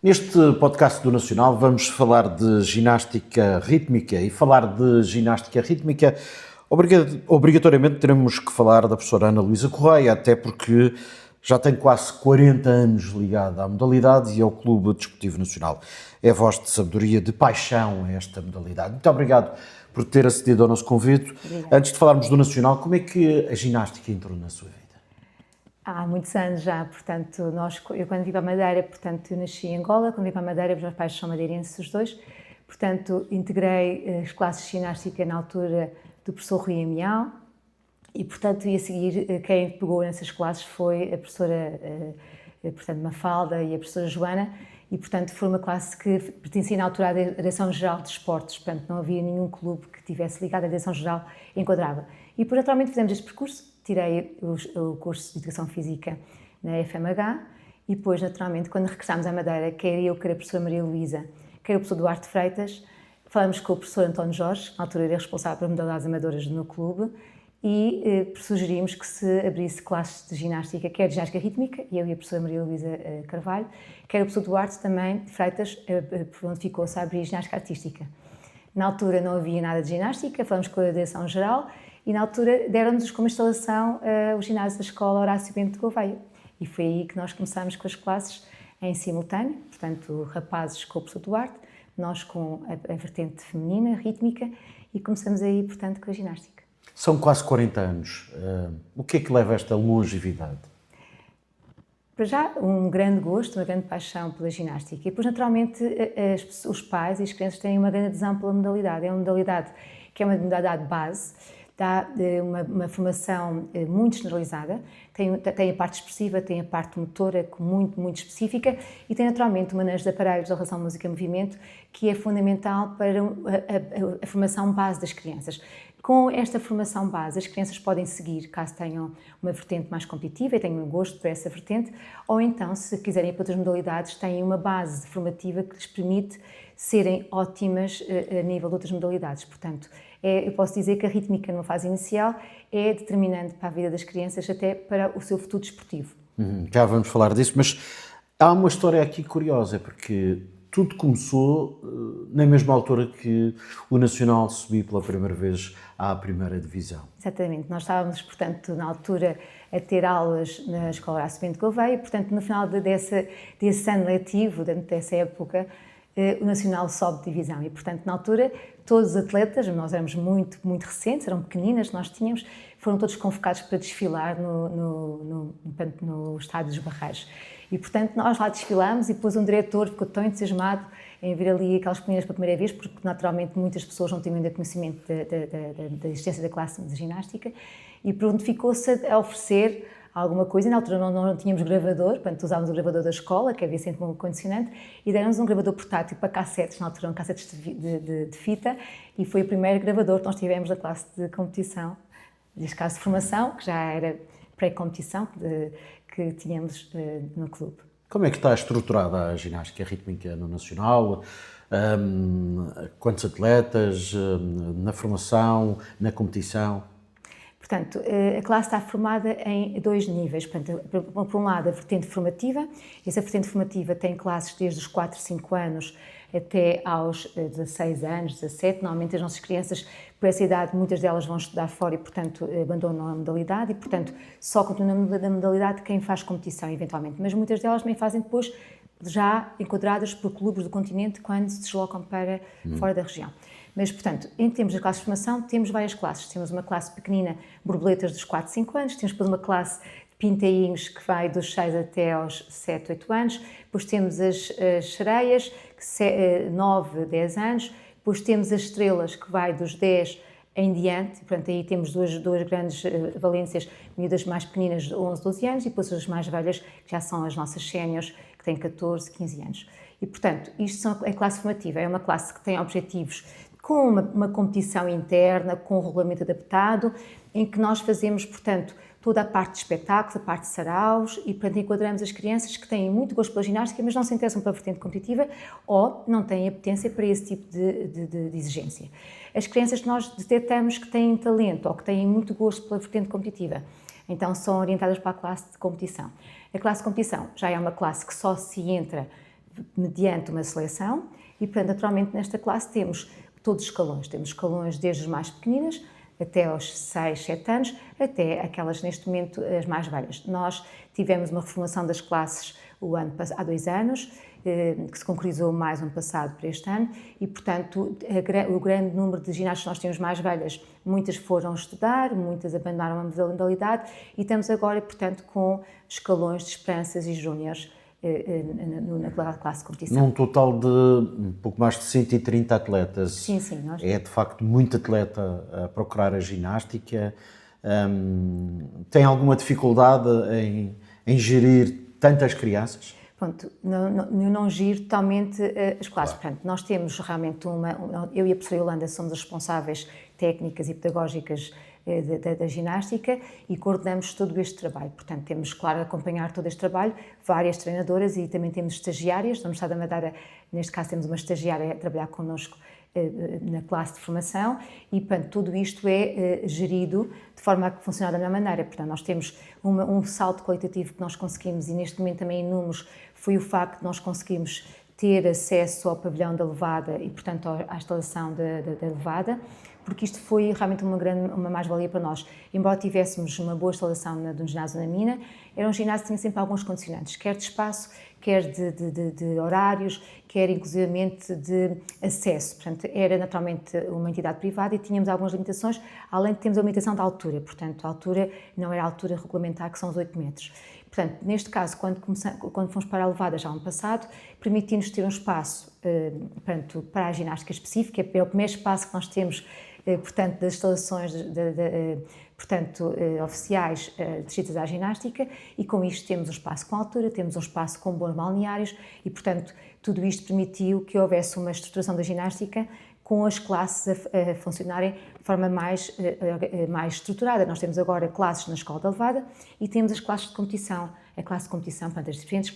Neste podcast do Nacional vamos falar de ginástica rítmica e falar de ginástica rítmica obrigatoriamente teremos que falar da professora Ana Luísa Correia, até porque já tem quase 40 anos ligada à modalidade e ao Clube Desportivo Nacional. É voz de sabedoria, de paixão a esta modalidade. Muito obrigado por ter acedido ao nosso convite. Obrigada. Antes de falarmos do Nacional, como é que a ginástica entrou na sua vida? Há muitos anos já, portanto, eu quando vim para a Madeira, portanto, eu nasci em Angola, quando vim para a Madeira, os meus pais são madeirenses os dois, portanto, integrei as classes de ginástica na altura do professor Rui Amial e, portanto, e a seguir, quem pegou nessas classes foi a professora, portanto, Mafalda e a professora Joana, e, portanto, foi uma classe que pertencia na altura à Direção-Geral de Esportes, portanto, não havia nenhum clube que tivesse ligado à Direção-Geral e enquadrava. E, por naturalmente, fizemos este percurso, tirei o curso de Educação Física na FMH e depois, naturalmente, quando regressámos à Madeira, quer eu, quer a professora Maria Luísa, quer o professor Duarte Freitas, falamos com o professor António Jorge, na altura era responsável por modalidades amadoras no clube, e sugerimos que se abrisse classes de ginástica, quer de ginástica rítmica, eu e a professora Maria Luísa Carvalho, quer o professor Duarte também, Freitas, prontificou-se a abrir ginástica artística. Na altura não havia nada de ginástica, falamos com a Direção-Geral e na altura deram-nos como instalação o ginásio da Escola Horácio Bento de Gouveia. E foi aí que nós começámos com as classes em simultâneo, portanto, rapazes com o professor Duarte, nós com a vertente feminina, rítmica, e começamos aí, portanto, com a ginástica. São quase 40 anos. O que é que leva a esta longevidade? Para já, um grande gosto, uma grande paixão pela ginástica. E depois, naturalmente, os pais e as crianças têm uma grande adesão pela modalidade. É uma modalidade que é uma modalidade base, dá uma formação muito generalizada, tem a parte expressiva, tem a parte motora muito específica e tem naturalmente o manejo de aparelhos da relação música-movimento que é fundamental para a formação base das crianças. Com esta formação base, as crianças podem seguir, caso tenham uma vertente mais competitiva e tenham um gosto por essa vertente, ou então, se quiserem ir para outras modalidades, têm uma base formativa que lhes permite serem ótimas a nível de outras modalidades. Portanto, eu posso dizer que a rítmica, numa fase inicial, é determinante para a vida das crianças, até para o seu futuro desportivo. Já vamos falar disso, mas há uma história aqui curiosa, porque tudo começou na mesma altura que o Nacional subiu pela primeira vez à primeira divisão. Exatamente. Nós estávamos, portanto, na altura a ter aulas na Escola Horácio Bento de Gouveia e, portanto, no final desse ano letivo, dessa época, o Nacional sobe de divisão e, portanto, na altura, todos os atletas, nós éramos muito recentes, eram pequeninas, nós tínhamos, foram todos convocados para desfilar no estádio dos Barreiros. E, portanto, nós lá desfilámos e depois um diretor ficou tão entusiasmado em ver ali aquelas meninas pela primeira vez, porque naturalmente muitas pessoas não tinham ainda conhecimento da existência da classe de ginástica, e prontificou-se a oferecer alguma coisa. E na altura não tínhamos gravador, portanto usávamos o gravador da escola, que havia sempre um condicionante, e deram-nos um gravador portátil para cassetes, na altura eram cassetes de fita, e foi o primeiro gravador que nós tivemos da classe de competição, neste caso de formação, que já era pré-competição, que tínhamos no clube. Como é que está estruturada a ginástica rítmica no Nacional? Quantos atletas na formação, na competição? Portanto, a classe está formada em dois níveis. Portanto, por um lado, a vertente formativa. Essa vertente formativa tem classes desde os 4, 5 anos até aos 16 anos, 17. Normalmente as nossas crianças, por essa idade, muitas delas vão estudar fora e, portanto, abandonam a modalidade e, portanto, só continuam na modalidade quem faz competição, eventualmente. Mas muitas delas também fazem depois, já enquadradas por clubes do continente, quando se deslocam para fora da região. Mas, portanto, em termos de classe de formação, temos várias classes. Temos uma classe pequenina, borboletas dos 4, 5 anos, temos depois uma classe de pintainhos que vai dos 6 até aos 7, 8 anos, depois temos as sereias, 9, 10 anos, depois temos as estrelas, que vai dos 10 em diante, portanto, aí temos duas grandes valências, miúdas mais pequeninas de 11, 12 anos, e depois as mais velhas, que já são as nossas séniores, que têm 14, 15 anos. E, portanto, isto é a classe formativa, é uma classe que tem objetivos com uma competição interna, com um regulamento adaptado, em que nós fazemos, portanto, toda a parte de espetáculos, a parte de saraus, e, portanto, enquadramos as crianças que têm muito gosto pela ginástica, mas não se interessam pela vertente competitiva ou não têm apetência para esse tipo de exigência. As crianças que nós detectamos que têm talento ou que têm muito gosto pela vertente competitiva, então são orientadas para a classe de competição. A classe de competição já é uma classe que só se entra mediante uma seleção e, portanto, naturalmente nesta classe temos todos os escalões. Temos escalões desde as mais pequeninas até aos 6, 7 anos, até aquelas neste momento as mais velhas. Nós tivemos uma reformulação das classes há 2 anos, que se concretizou mais ano passado para este ano e, portanto, o grande número de ginásios que nós temos mais velhas, muitas foram estudar, muitas abandonaram a modalidade e estamos agora, portanto, com escalões de esperanças e júniores na classe de competição. Num total de um pouco mais de 130 atletas. Sim, nós... É de facto muito atleta a procurar a ginástica. Tem alguma dificuldade em gerir tantas crianças? Pronto, não giro totalmente as classes. Claro. Portanto, nós temos realmente eu e a professora Yolanda somos as responsáveis técnicas e pedagógicas da ginástica e coordenamos todo este trabalho. Portanto, temos, claro, a acompanhar todo este trabalho, várias treinadoras e também temos estagiárias. Na Universidade da Madeira, neste caso, temos uma estagiária a trabalhar connosco na classe de formação e, portanto, tudo isto é gerido de forma a funcionar da melhor maneira. Portanto, nós temos um salto qualitativo que nós conseguimos e neste momento também em números foi o facto de nós conseguirmos ter acesso ao pavilhão da levada e, portanto, à instalação da levada, porque isto foi realmente uma mais-valia para nós. Embora tivéssemos uma boa instalação no ginásio na Mina, era um ginásio que tinha sempre alguns condicionantes, quer de espaço, quer de horários, quer inclusivamente de acesso. Portanto, era naturalmente uma entidade privada e tínhamos algumas limitações, além de termos a limitação da altura. Portanto, a altura não era a altura regulamentar, que são os 8 metros. Portanto, neste caso, quando fomos para a levada já ano passado, permitimos ter um espaço para a ginástica específica, é o primeiro espaço que nós temos, portanto, das instalações oficiais descritas à ginástica e com isto temos um espaço com altura, temos um espaço com bons balneários e, portanto, tudo isto permitiu que houvesse uma estruturação da ginástica com as classes a funcionarem de forma mais estruturada. Nós temos agora classes na Escola da Levada e temos as classes de competição. A classe de competição, portanto, as diferentes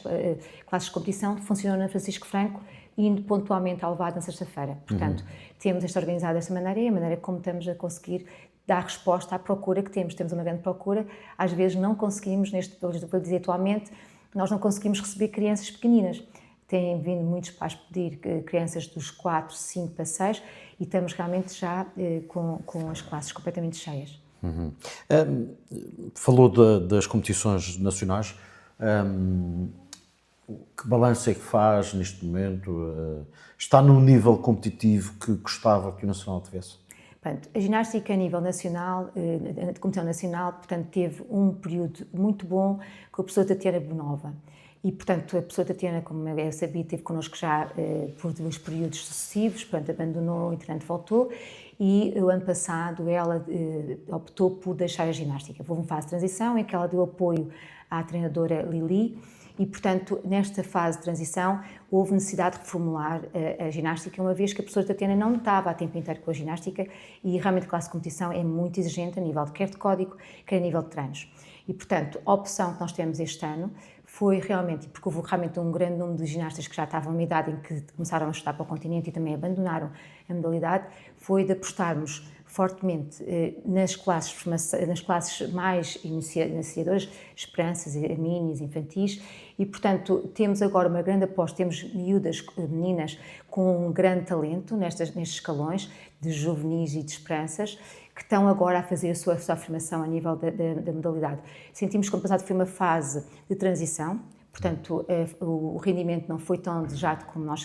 classes de competição funcionam na Francisco Franco, indo pontualmente ao Levada na sexta-feira. Portanto, temos esta organizada desta maneira e a maneira como estamos a conseguir dar resposta à procura que temos. Temos uma grande procura, às vezes não conseguimos, vou dizer atualmente, nós não conseguimos receber crianças pequeninas. Têm vindo muitos pais pedir crianças dos 4, 5 para 6 e estamos realmente já com as classes completamente cheias. Falou das competições nacionais. Que balanço é que faz neste momento? Está num nível competitivo que gostava que o Nacional tivesse? Portanto, a ginástica a nível nacional, a competição nacional, portanto, teve um período muito bom com a professora Tatiana Bonova. E, portanto, a professora Tatiana, como eu sabia, esteve connosco já por 2 períodos sucessivos, portanto, abandonou, entretanto voltou, e o ano passado ela optou por deixar a ginástica. Houve uma fase de transição em que ela deu apoio à treinadora Lili, e, portanto, nesta fase de transição houve necessidade de reformular a ginástica, uma vez que a professora Tatiana não estava a tempo inteiro com a ginástica e realmente a classe de competição é muito exigente a nível de quer de código, quer a nível de treinos. E, portanto, a opção que nós tivemos este ano foi realmente, porque houve realmente um grande número de ginastas que já estavam numa idade em que começaram a estudar para o continente e também abandonaram a modalidade, foi de apostarmos fortemente nas classes mais iniciadoras, esperanças, minis, infantis, e, portanto, temos agora uma grande aposta, temos miúdas, meninas com um grande talento nestes escalões de juvenis e de esperanças, que estão agora a fazer a sua afirmação a nível da modalidade. Sentimos que o ano passado foi uma fase de transição, portanto, o rendimento não foi tão desejado como nós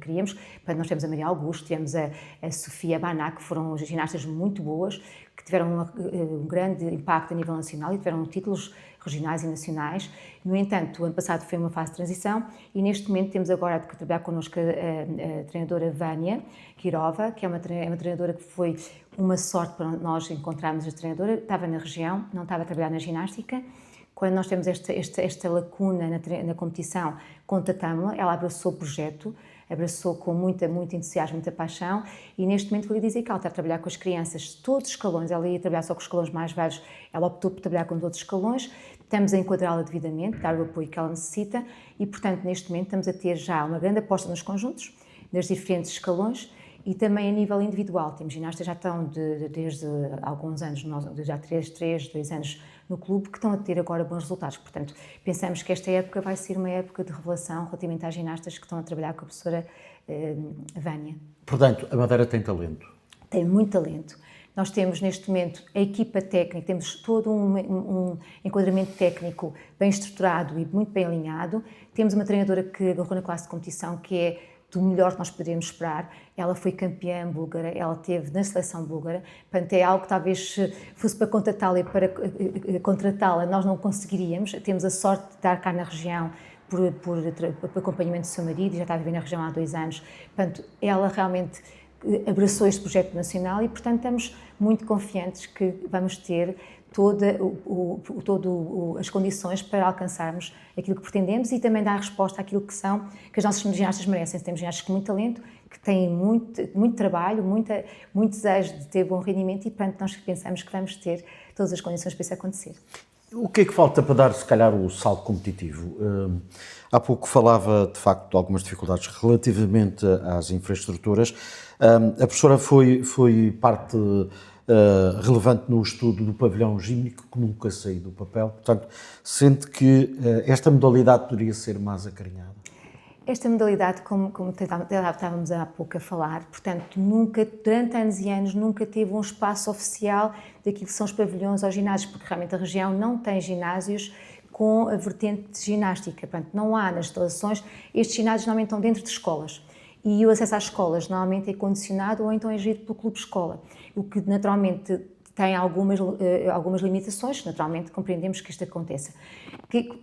queríamos. Nós temos a Maria Augusto, temos a Sofia Baná, que foram ginastas muito boas, que tiveram um grande impacto a nível nacional e tiveram títulos regionais e nacionais. No entanto, o ano passado foi uma fase de transição e neste momento temos agora que trabalhar connosco a treinadora Vânia Quirova, que é uma treinadora que foi uma sorte para nós encontrarmos. A treinadora estava na região, não estava a trabalhar na ginástica. Quando nós temos esta lacuna na competição, contatámos-la, ela abraçou o projeto, abraçou com muito entusiasmo, muita paixão e neste momento vou lhe dizer que ela está a trabalhar com as crianças de todos os escalões, ela ia trabalhar só com os escalões mais velhos, ela optou por trabalhar com todos os escalões, estamos a enquadrá-la devidamente, dar o apoio que ela necessita e, portanto, neste momento estamos a ter já uma grande aposta nos conjuntos, das diferentes escalões E também a nível individual, temos ginastas que já estão desde alguns anos, já 2 anos no clube, que estão a ter agora bons resultados. Portanto, pensamos que esta época vai ser uma época de revelação relativamente às ginastas que estão a trabalhar com a professora Vânia. Portanto, a Madeira tem talento. Tem muito talento. Nós temos neste momento a equipa técnica, temos todo um enquadramento técnico bem estruturado e muito bem alinhado. Temos uma treinadora que agarrou na classe de competição que é do melhor que nós poderíamos esperar. Ela foi campeã búlgara, ela esteve na seleção búlgara, portanto é algo que talvez fosse para contratá-la e para contratá-la nós não conseguiríamos. Temos a sorte de estar cá na região por acompanhamento do seu marido, já está a viver na região há 2 anos, portanto ela realmente abraçou este projeto nacional e portanto estamos muito confiantes que vamos ter todas as condições para alcançarmos aquilo que pretendemos e também dar resposta àquilo que as nossas ginastas merecem. Temos ginastas com muito talento, que têm muito trabalho, muito desejo de ter bom rendimento e, portanto, nós pensamos que vamos ter todas as condições para isso acontecer. O que é que falta para dar, se calhar, o salto competitivo? Há pouco falava, de facto, de algumas dificuldades relativamente às infraestruturas. A professora foi parte relevante no estudo do pavilhão gímnico, que nunca saiu do papel. Portanto, sente que esta modalidade poderia ser mais acarinhada? Esta modalidade, como estávamos há pouco a falar, portanto, durante anos e anos, nunca teve um espaço oficial daquilo que são os pavilhões aos ginásios, porque realmente a região não tem ginásios com a vertente de ginástica. Portanto, não há nas instalações, estes ginásios normalmente estão dentro de escolas. E o acesso às escolas normalmente é condicionado ou então é gerido pelo clube escola, o que naturalmente tem algumas limitações, que naturalmente compreendemos que isto aconteça.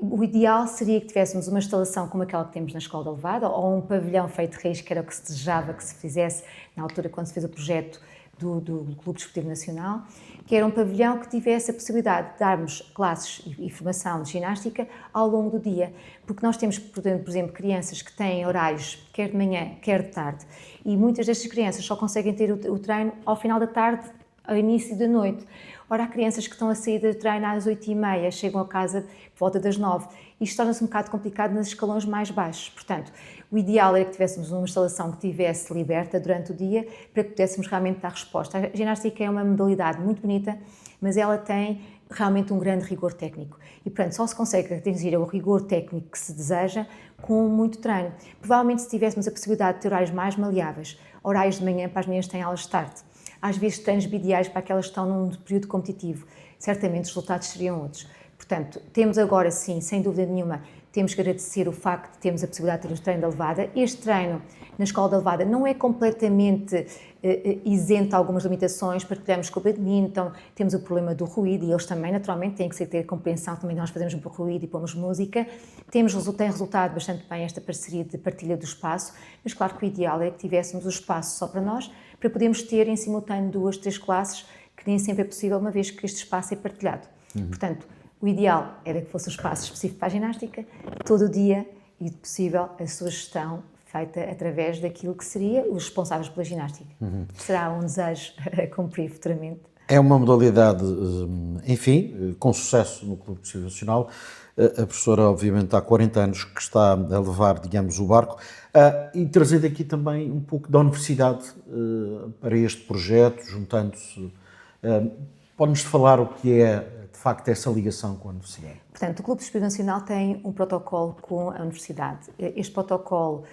O ideal seria que tivéssemos uma instalação como aquela que temos na Escola da Levada, ou um pavilhão feito de raiz, que era o que se desejava que se fizesse na altura quando se fez o projeto do Clube Desportivo Nacional, que era um pavilhão que tivesse a possibilidade de darmos classes e formação de ginástica ao longo do dia, porque nós temos, por exemplo, crianças que têm horários quer de manhã, quer de tarde, e muitas destas crianças só conseguem ter o treino ao final da tarde, ao início da noite. Ora, há crianças que estão a sair de treino às 8h30, chegam a casa por volta das 9h. Isto torna-se um bocado complicado nos escalões mais baixos. Portanto, o ideal era que tivéssemos uma instalação que estivesse liberta durante o dia para que pudéssemos realmente dar resposta. A ginástica é uma modalidade muito bonita, mas ela tem realmente um grande rigor técnico. E, portanto, só se consegue atingir o rigor técnico que se deseja com muito treino. Provavelmente, se tivéssemos a possibilidade de ter horários mais maleáveis, horários de manhã para as meninas que têm aulas de tarde, às vezes treinos bidiais para aquelas que estão num período competitivo, certamente os resultados seriam outros. Portanto, temos agora sim, sem dúvida nenhuma, temos que agradecer o facto de termos a possibilidade de ter um treino da Levada. Este treino na Escola da Levada não é completamente isento de algumas limitações, partilhamos com o badminton, temos o problema do ruído e eles também naturalmente têm que ter compreensão, também nós fazemos ruído e pomos música. Tem resultado bastante bem esta parceria de partilha do espaço, mas claro que o ideal é que tivéssemos o espaço só para nós, para podermos ter em simultâneo 2, 3 classes, que nem sempre é possível, uma vez que este espaço é partilhado. Portanto, o ideal era que fosse um espaço específico para a ginástica, todo o dia, e, se possível, a sua gestão feita através daquilo que seria os responsáveis pela ginástica. Será um desejo a cumprir futuramente. É uma modalidade, enfim, com sucesso no Clube Desportivo Nacional. A professora, obviamente, há 40 anos que está a levar, digamos, o barco, e trazer aqui também um pouco da universidade para este projeto, juntando-se. Pode-nos falar o que é, de facto, essa ligação com a universidade? Portanto, o Clube Desportivo Nacional tem um protocolo com a universidade. Este protocolo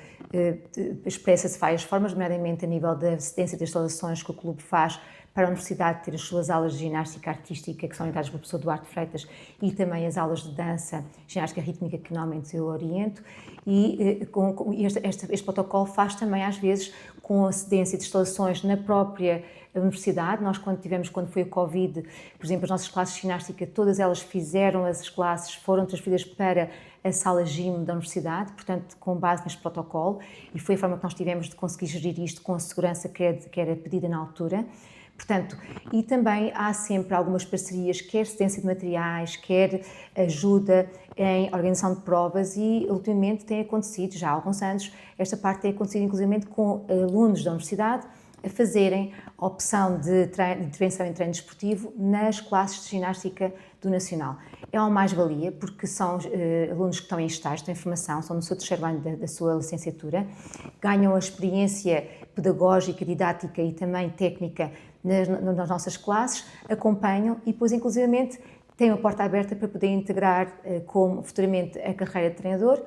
expressa-se de várias formas, nomeadamente a nível da assistência de instalações que o clube faz para a universidade ter as suas aulas de ginástica artística, que são orientadas pelo professor Duarte Freitas, e também as aulas de dança, ginástica rítmica, que normalmente eu oriento. E este protocolo faz também, às vezes, com a cedência de instalações na própria universidade. Nós, quando foi o Covid, por exemplo, as nossas classes de ginástica, todas elas as classes foram transferidas para a sala gym da universidade, portanto, com base neste protocolo, e foi a forma que nós tivemos de conseguir gerir isto com a segurança que era pedida na altura. Portanto, e também há sempre algumas parcerias, quer cedência de materiais, quer ajuda em organização de provas, e ultimamente tem acontecido, já há alguns anos, esta parte tem acontecido inclusivamente com alunos da universidade a fazerem a opção de intervenção em treino desportivo nas classes de ginástica do Nacional. É uma mais-valia, porque são alunos que estão em estágio, estão em formação, estão no seu terceiro ano da sua licenciatura, ganham a experiência pedagógica, didática e também técnica nas nossas classes, acompanham e depois, inclusivamente, têm uma porta aberta para poder integrar como futuramente a carreira de treinador.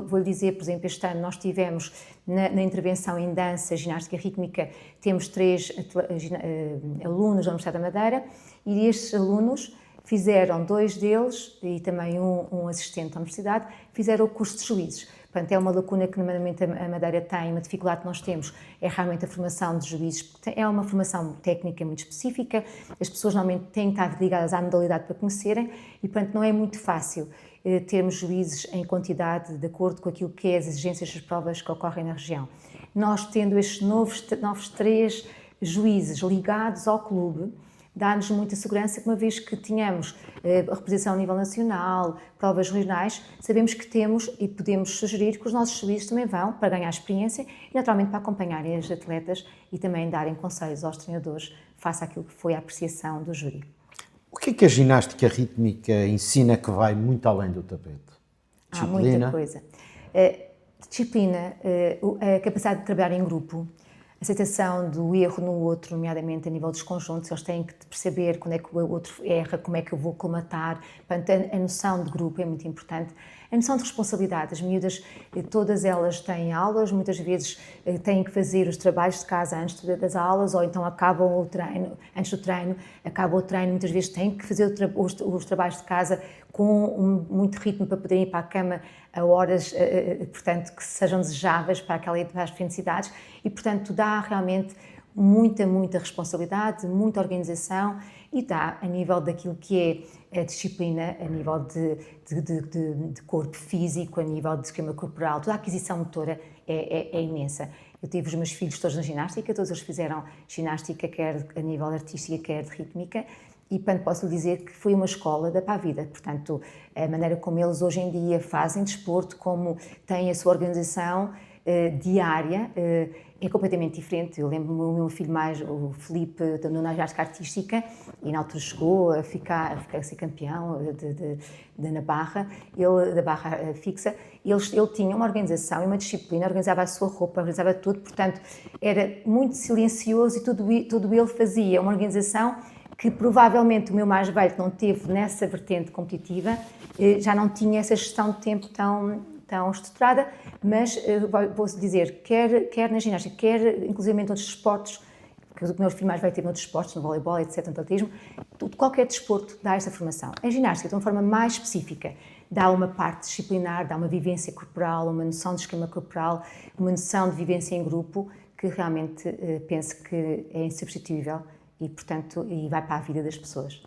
Vou-lhe dizer, por exemplo, este ano nós tivemos na intervenção em dança, ginástica rítmica, temos 3 alunos da Universidade da Madeira e estes alunos fizeram, 2 deles e também um assistente da universidade, fizeram o curso de juízes. Portanto, é uma lacuna que normalmente a Madeira tem, uma dificuldade que nós temos é realmente a formação de juízes, porque é uma formação técnica muito específica, as pessoas normalmente têm que estar ligadas à modalidade para conhecerem e, portanto, não é muito fácil termos juízes em quantidade de acordo com aquilo que é as exigências das provas que ocorrem na região. Nós, tendo estes novos 3 juízes ligados ao clube, dá-nos muita segurança, uma vez que tínhamos a representação a nível nacional, provas regionais, sabemos que temos e podemos sugerir que os nossos juízes também vão para ganhar experiência e, naturalmente, para acompanharem as atletas e também darem conselhos aos treinadores face àquilo que foi a apreciação do júri. O que a ginástica rítmica ensina que vai muito além do tapete? Disciplina? Há muita coisa. Disciplina, a capacidade de trabalhar em grupo, a aceitação do erro no outro, nomeadamente a nível dos conjuntos, eles têm que perceber quando é que o outro erra, como é que eu vou colmatar. Portanto, a noção de grupo é muito importante. A noção de responsabilidade, as miúdas, todas elas têm aulas, muitas vezes têm que fazer os trabalhos de casa antes das aulas, ou então acabam o treino, antes do treino, acaba o treino, muitas vezes têm que fazer os trabalhos de casa com muito ritmo para poderem ir para a cama a horas, portanto, que sejam desejáveis para as necessidades e, portanto, dá realmente muita responsabilidade, muita organização e dá a nível daquilo que é a disciplina, a nível de corpo físico, a nível de esquema corporal, toda a aquisição motora é imensa. Eu tive os meus filhos todos na ginástica, todos eles fizeram ginástica, quer a nível artística, quer de rítmica, e, portanto, posso lhe dizer que foi uma escola para a vida. Portanto, a maneira como eles hoje em dia fazem desporto, como têm a sua organização diária, é completamente diferente. Eu lembro-me do meu filho mais, o Filipe, na ginástica artística, e na altura chegou a ser campeão na barra, da barra fixa. Ele tinha uma organização e uma disciplina, organizava a sua roupa, organizava tudo, portanto, era muito silencioso e tudo ele fazia. Uma organização que provavelmente o meu mais velho, que não teve nessa vertente competitiva, já não tinha essa gestão de tempo tão estruturada, mas vou-lhe dizer, quer na ginástica, quer inclusive em outros esportes, porque o meu filho mais velho teve outros esportes, no voleibol, etc., no atletismo, qualquer desporto dá esta formação. A ginástica, de uma forma mais específica, dá uma parte disciplinar, dá uma vivência corporal, uma noção de esquema corporal, uma noção de vivência em grupo, que realmente penso que é insubstituível e, portanto, vai para a vida das pessoas.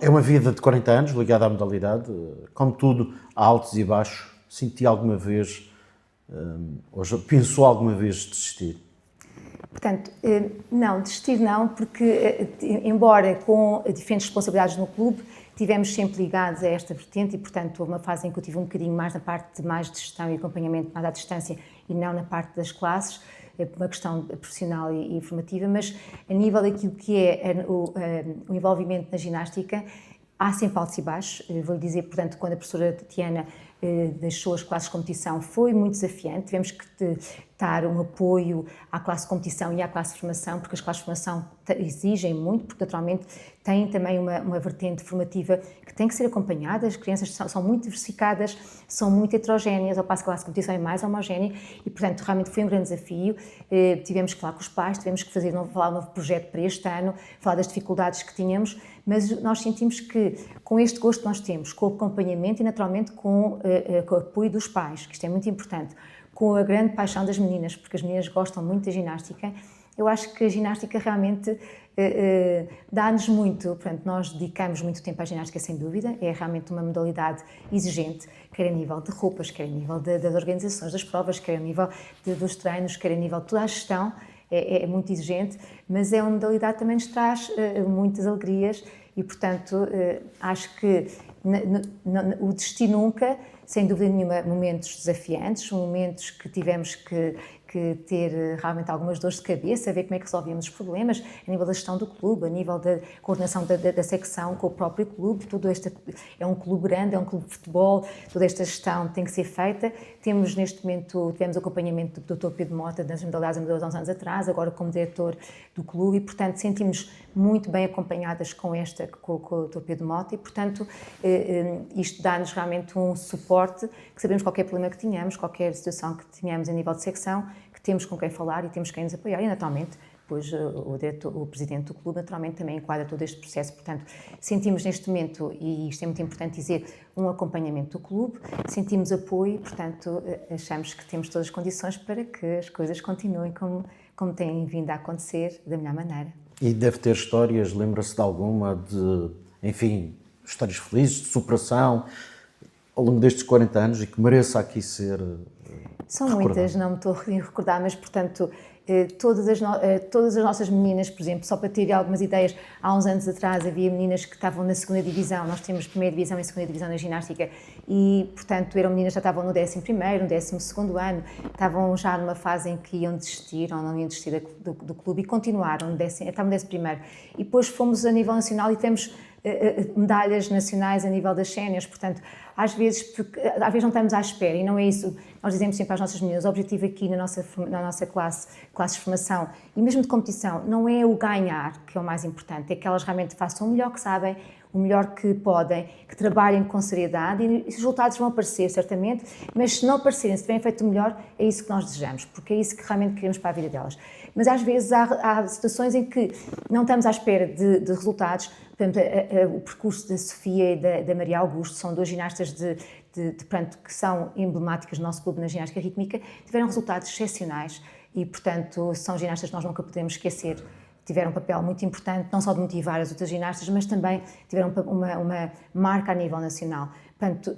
É uma vida de 40 anos ligada à modalidade, como tudo, há altos e baixos. Senti alguma vez, pensou alguma vez desistir? Portanto, não, desistir não, porque, embora com diferentes responsabilidades no clube, tivemos sempre ligados a esta vertente e, portanto, houve uma fase em que eu tive um bocadinho mais na parte mais de gestão e acompanhamento mais à distância e não na parte das classes, uma questão profissional e formativa, mas a nível daquilo que é o envolvimento na ginástica, há sempre altos e baixos. Vou-lhe dizer, portanto, quando a professora Tatiana deixou as classes de competição, foi muito desafiante, tivemos que dar um apoio à classe de competição e à classe de formação, porque as classes de formação exigem muito, porque naturalmente têm também uma vertente formativa que tem que ser acompanhada, as crianças são muito diversificadas, são muito heterogéneas, ao passo que a classe de competição é mais homogénea e, portanto, realmente foi um grande desafio. Tivemos que falar com os pais, tivemos que falar um novo projeto para este ano, falar das dificuldades que tínhamos, mas nós sentimos que, com este gosto que nós temos, com o acompanhamento e, naturalmente, com o apoio dos pais, que isto é muito importante, com a grande paixão das meninas, porque as meninas gostam muito da ginástica, eu acho que a ginástica realmente dá-nos muito, portanto, nós dedicamos muito tempo à ginástica, sem dúvida, é realmente uma modalidade exigente, quer a nível de roupas, quer a nível das organizações das provas, quer a nível dos treinos, quer a nível de toda a gestão, é muito exigente, mas é uma modalidade que também nos traz muitas alegrias e, portanto, acho que o desistir nunca, sem dúvida nenhuma, momentos desafiantes, momentos que tivemos que ter realmente algumas dores de cabeça, ver como é que resolvíamos os problemas, a nível da gestão do clube, a nível da coordenação da secção com o próprio clube. Tudo este é um clube grande, é um clube de futebol, toda esta gestão tem que ser feita. Tivemos acompanhamento do Dr. Pedro Mota, das modalidades amadoras há uns anos atrás, agora como diretor do clube, e portanto sentimos muito bem acompanhadas com o Dr. Pedro Mota, e portanto isto dá-nos realmente um suporte, que sabemos qualquer problema que tenhamos, qualquer situação que tenhamos a nível de secção, que temos com quem falar e temos quem nos apoiar, e naturalmente depois o presidente do clube naturalmente também enquadra todo este processo. Portanto, sentimos neste momento, e isto é muito importante dizer, um acompanhamento do clube, sentimos apoio e, portanto, achamos que temos todas as condições para que as coisas continuem como têm vindo a acontecer, da melhor maneira. E deve ter histórias, lembra-se de alguma, enfim, histórias felizes, de superação, ao longo destes 40 anos, e que mereça aqui ser São recordado? muitas, não me estou a recordar, mas, portanto, todas as nossas meninas, por exemplo, só para ter algumas ideias, há uns anos atrás havia meninas que estavam na segunda divisão, nós temos primeira divisão e segunda divisão na ginástica, e, portanto, eram meninas que já estavam no 11º, no 12º ano, estavam já numa fase em que iam desistir ou não iam desistir do clube, e continuaram, estavam no 11º. E depois fomos a nível nacional e temos medalhas nacionais a nível das séniores, portanto, às vezes não estamos à espera, e não é isso. Nós dizemos sempre às nossas meninas, o objetivo aqui na nossa classe de formação e mesmo de competição, não é o ganhar, que é o mais importante, é que elas realmente façam o melhor que sabem, o melhor que podem, que trabalhem com seriedade, e os resultados vão aparecer, certamente, mas se não aparecerem, se tiverem feito o melhor, é isso que nós desejamos, porque é isso que realmente queremos para a vida delas. Mas às vezes há situações em que não estamos à espera de resultados. Portanto, o percurso da Sofia e da Maria Augusto são duas ginastas portanto, que são emblemáticas do nosso clube na ginástica rítmica, tiveram resultados excepcionais e, portanto, são ginastas que nós nunca podemos esquecer. Tiveram um papel muito importante, não só de motivar as outras ginastas, mas também tiveram uma marca a nível nacional. Portanto,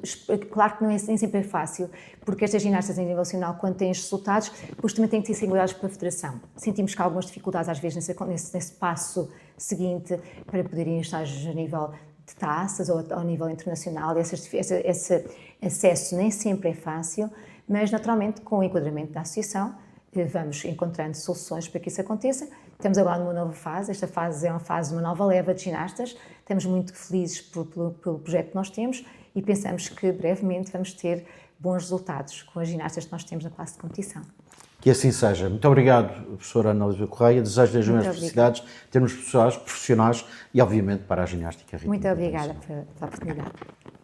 claro que nem sempre é fácil, porque estas ginastas em nível nacional, quando têm estes resultados, depois também têm que ser sinalizados pela Federação. Sentimos que há algumas dificuldades, às vezes, nesse passo seguinte para poderem estar a nível de taças ou ao nível internacional. Esse acesso nem sempre é fácil, mas, naturalmente, com o enquadramento da associação, vamos encontrando soluções para que isso aconteça. Estamos agora numa nova fase, esta fase é uma fase de uma nova leva de ginastas, estamos muito felizes pelo projeto que nós temos e pensamos que brevemente vamos ter bons resultados com as ginastas que nós temos na classe de competição. Que assim seja. Muito obrigado, professora Ana Lídia Correia, desejo-lhe as maiores felicidades em termos profissionais e, obviamente, para a ginástica rítmica. Muito obrigada pela oportunidade.